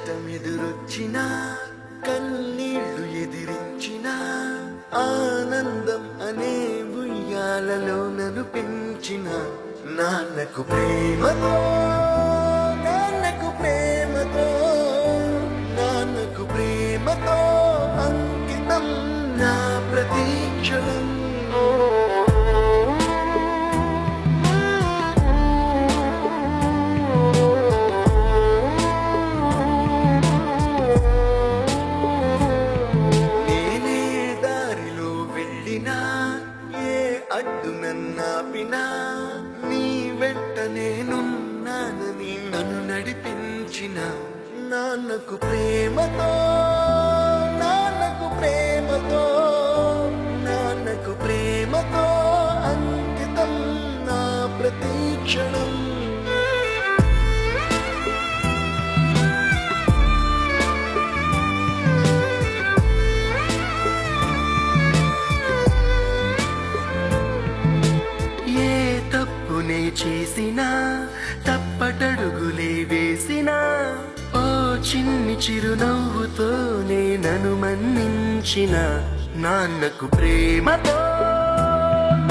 కష్టమెదురొచ్చినా కన్నీళ్లు ఎదిరించినా ఆనందం అనే ఉయ్యాలలో నన్ను పెంచిన నాన్నకు ప్రేమతో నాన్నకు ప్రేమతో నాన్నకు ప్రేమతో అంకితం నా ప్రతీక్షణం. అడ్డు నన్నాపినా నీ వెంట నేనున్నానని నన్ను నడిపించిన నాన్నకు ప్రేమతో నాన్నకు ప్రేమతో నాన్నకు ప్రేమతో అంకితం నా ప్రతీక్షణం. చేసినా తప్పటడుగులే వేసినా ఓ చిన్ని చిరునవ్వుతోనే నన్ను మన్నించిన నాన్నకు ప్రేమతో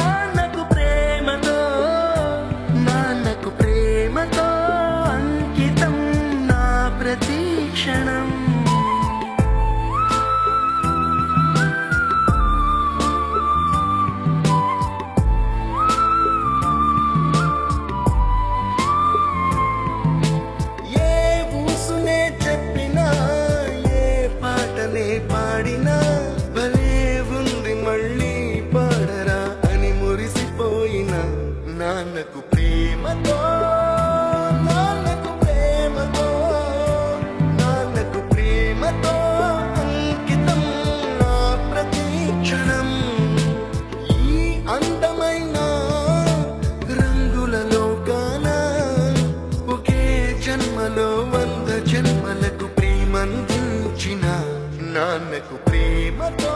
నాన్నకు ప్రేమతో నాన్నకు ప్రేమతో అంకితం నా ప్రతీక్షణం. పాడినా భలే ఉంది మళ్ళీ పాడరా అని మురిసిపోయిన నాన్నకు ప్రేమతో నాన్నకు ప్రేమతో నాన్నకు ప్రేమతో అంకితం నా ప్రతీక్షణం. ఈ అందమైన రంగుల లోకాన ఒకే జన్మలో 100 జన్మలకు ప్రేమందించిన నాన్నకు ప్రేమతో